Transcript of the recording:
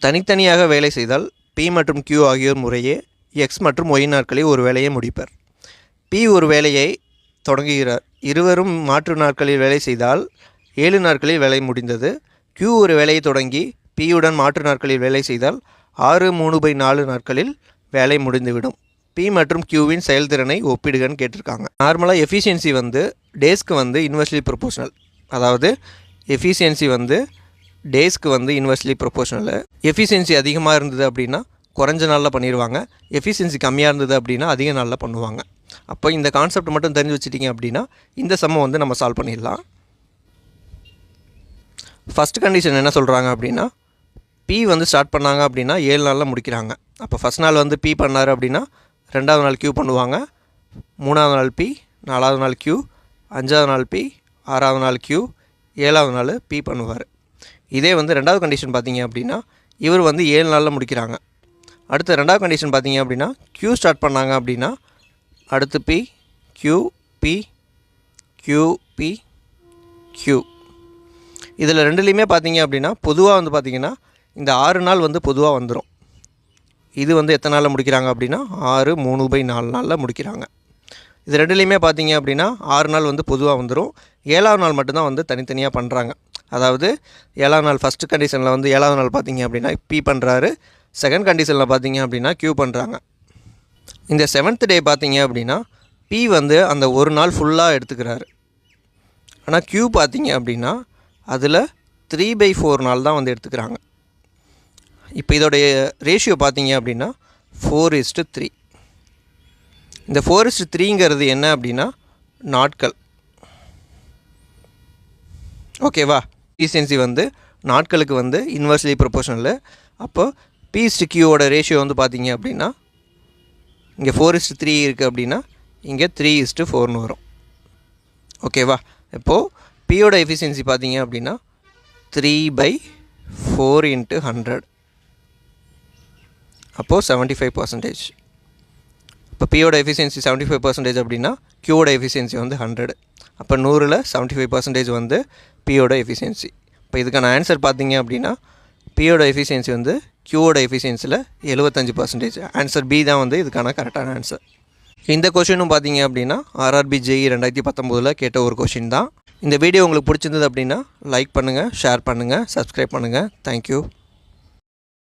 தனித்தனியாக வேலை செய்தால் P மற்றும் Q ஆகியோர் முறையே X மற்றும் Y நாட்களில் ஒரு வேலையை முடிப்பர். P ஒரு வேலையை தொடங்குகிறார். இருவரும் மாற்று நாட்களில் வேலை செய்தால் 7 நாட்களில் வேலை முடிந்தது. Q ஒரு வேலையை தொடங்கி P உடன் மாற்று நாட்களில் வேலை செய்தால் 6/3/4 நாட்களில் வேலை முடிந்துவிடும். P மற்றும் Qவின் செயல்திறனை ஒப்பிடுகன்னு கேட்டிருக்காங்க. நார்மலாக எஃபிஷியன்சி வந்து டேஸ்க்கு வந்து இன்வெர்ஸ்லி ப்ரொபோஷனல். அதாவது எஃபிஷியன்சி வந்து டேஸ்க்கு வந்து இன்வெர்ஸ்லி ப்ரொபோஷனல். எஃபிஷியன்சி அதிகமாக இருந்தது அப்படின்னா குறைஞ்ச நாளில் பண்ணிடுவாங்க. எஃபிஷியன்சி கம்மியாக இருந்தது அப்படின்னா அதிக நாளில் பண்ணுவாங்க. அப்போ இந்த கான்செப்ட் மட்டும் தெரிஞ்சு வச்சுட்டிங்க அப்படின்னா இந்த சம்மை வந்து நம்ம சால்வ் பண்ணிடலாம். ஃபஸ்ட் கண்டிஷன் என்ன சொல்கிறாங்க அப்படின்னா P வந்து ஸ்டார்ட் பண்ணாங்க அப்படின்னா 7 நாளில் முடிக்கிறாங்க. அப்போ ஃபஸ்ட் நாள் வந்து P பண்ணார் அப்படின்னா 2வது நாள் Q பண்ணுவாங்க, 3வது நாள் P, 4வது நாள் Q, 5வது நாள் P, 6வது நாள் Q, 7வது நாள் P பண்ணுவார். இதே வந்து 2வது கண்டிஷன் பார்த்தீங்க அப்படின்னா இவர் வந்து 7 நாளில் முடிக்கிறாங்க. அடுத்து 2வது கண்டிஷன் பார்த்தீங்க அப்படின்னா Q ஸ்டார்ட் பண்ணாங்க அப்படின்னா அடுத்து P, Q, P, Q, P, Q. இதில் ரெண்டுலேயுமே பார்த்தீங்க அப்படின்னா பொதுவாக வந்து பார்த்திங்கன்னா இந்த 6 நாள் வந்து பொதுவாக வந்துடும். இது வந்து எத்தனை நாளில் முடிக்கிறாங்க அப்படின்னா 6/3/4 நாளில் முடிக்கிறாங்க. இது ரெண்டுலேயுமே பார்த்தீங்க அப்படின்னா 6 நாள் வந்து பொதுவாக வந்துடும். 7வது நாள் மட்டும்தான் வந்து தனித்தனியாக பண்ணுறாங்க. அதாவது 7வது நாள் ஃபஸ்ட்டு கண்டிஷனில் வந்து 7வது நாள் பார்த்தீங்க அப்படின்னா P பண்ணுறாரு, செகண்ட் கண்டிஷனில் பார்த்தீங்க அப்படின்னா Q பண்ணுறாங்க. இந்த 7th டே பார்த்தீங்க அப்படின்னா P வந்து அந்த ஒரு நாள் ஃபுல்லாக எடுத்துக்கிறாரு. ஆனால் Q பார்த்தீங்க அப்படின்னா அதில் 3/4 நாள் தான் வந்து எடுத்துக்கிறாங்க. இப்போ இதோடைய ரேஷியோ பார்த்தீங்க அப்படின்னா 4:3. இந்த 4:3ங்கிறது என்ன அப்படின்னா நாட்கள். ஓகேவா? எஃபிஷியன்சி வந்து நாட்களுக்கு வந்து இன்வெர்ஸ்லி ப்ரொபோஷனல். அப்போ P/Qவோட ரேஷியோ வந்து பார்த்தீங்க அப்படின்னா இங்கே 4:3 இருக்குது அப்படின்னா இங்கே 3:4ன்னு வரும். ஓகேவா? இப்போது Pயோட எஃபிஷியன்சி பார்த்தீங்க அப்படின்னா 3/4 × 100. அப்போது 75%. இப்போ Pயோட எஃபிஷியன்சி 75% அப்படின்னா Qவோட எஃபிஷியன்சி வந்து 100. அப்போ 100ல் 75% வந்து Pயோட எஃபிஷியன்சி. இப்போ இதுக்கான ஆன்சர் பார்த்தீங்க அப்படின்னா Pயோட எஃபிஷியன்சி வந்து Qவோட எஃபிஷியன்சியில் 75%. ஆன்சர் B தான் வந்து இதுக்கான கரெக்டான ஆன்சர். இந்த கொஷினும் பார்த்தீங்க அப்படின்னா RRB JEE 2019 கேட்ட ஒரு கொஷின் தான். இந்த வீடியோ உங்களுக்கு பிடிச்சிருந்தது அப்படின்னா லைக் பண்ணுங்கள், ஷேர் பண்ணுங்கள், சப்ஸ்கிரைப் பண்ணுங்கள். தேங்க்யூ.